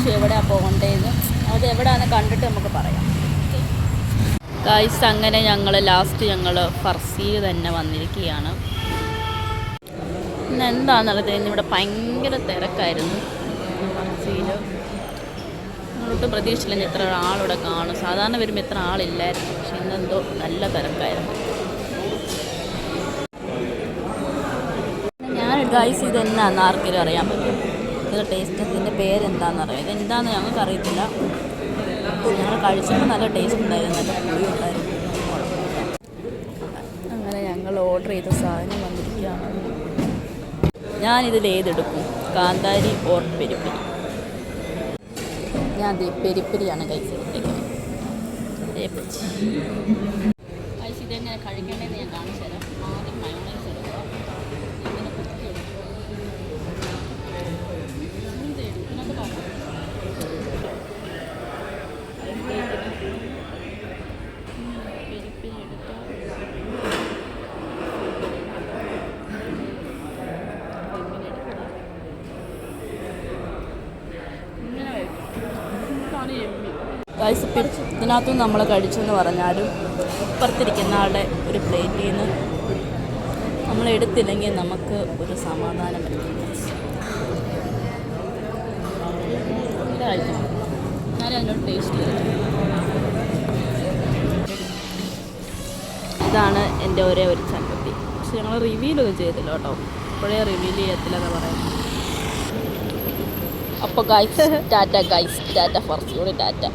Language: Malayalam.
ചോദിച്ചു എവിടെയാണ് പോകേണ്ടതെന്ന്. അത് എവിടെയാണെന്ന് കണ്ടിട്ട് നമുക്ക് പറയാം. ഗൈസ്, അങ്ങനെ ഞങ്ങൾ ഫർസിയിൽ തന്നെ വന്നിരിക്കുകയാണ്. പിന്നെ എന്താണെന്നുള്ളത് ഇവിടെ ഭയങ്കര തിരക്കായിരുന്നു. ഫർസിയിൽ നമ്മളൊട്ടും പ്രതീക്ഷിച്ചില്ല ഇത്ര ആളിവിടെ കാണും. സാധാരണ വരുമ്പോൾ ഇത്ര ആളില്ലായിരുന്നു, പക്ഷെ ഇന്നെന്തോ നല്ല തിരക്കായിരുന്നു. ഞാൻ ഗൈസ് ഇതെന്നാന്ന് ആർക്കെങ്കിലും അറിയാൻ പറ്റും? ഇതിൻ്റെ ടേസ്റ്റ്, ഇതിൻ്റെ പേരെന്താണെന്നറിയാം. ഇതെന്താണെന്ന് ഞങ്ങൾക്ക് അറിയത്തില്ല. ഞങ്ങൾ കഴിച്ചപ്പോൾ നല്ല ടേസ്റ്റ് ഉണ്ടായിരുന്നു, നല്ല പുളി ഉണ്ടായിരുന്നു. അങ്ങനെ ഞങ്ങൾ ഓർഡർ ചെയ്ത സാധനം വന്നിരിക്കുകയാണ്. ഞാനിതിൽ ഏതെടുക്കും, കാന്താരി ഓർ പെരിപ്പരി? ഞാൻ പെരിപ്പരിയാണ് കഴിച്ചത്. ഇതെങ്ങനെ കഴിക്കേണ്ടതെന്ന് ഞാൻ കാണിച്ചു തരാം. ആദ്യം മയോണൈസ് എടുക്കുക, ഇങ്ങനെ കുത്തി എടുക്കുക, ഇതിനകത്ത് കാണാം. പെരിപ്പരി എടുക്കുക, ഗൈസ് ഇതിനകത്തും നമ്മൾ കഴിച്ചെന്ന് പറഞ്ഞാലും ഇപ്പുറത്തിരിക്കുന്ന ആളുടെ ഒരു പ്ലേറ്റിൽ നിന്ന് നമ്മൾ എടുത്തില്ലെങ്കിൽ നമുക്ക് ഒരു സമാധാനം പറ്റില്ല. കഴിക്കണം, എന്നാലും അതിനോട് ടേസ്റ്റ് ചെയ്തു. ഇതാണ് എൻ്റെ ഒരേ ഒരു ചമ്മന്തി. പക്ഷെ ഞങ്ങൾ റിവ്യൂലൊന്നും ചെയ്തില്ല കേട്ടോ, ഇപ്പോഴേ റിവ്യൂ ചെയ്യത്തില്ലെന്ന് പറയുന്നത്. അപ്പോൾ ഗൈസ് ടാറ്റ, ഗൈസ് ടാറ്റ, ഫർസിയോട് ടാറ്റ.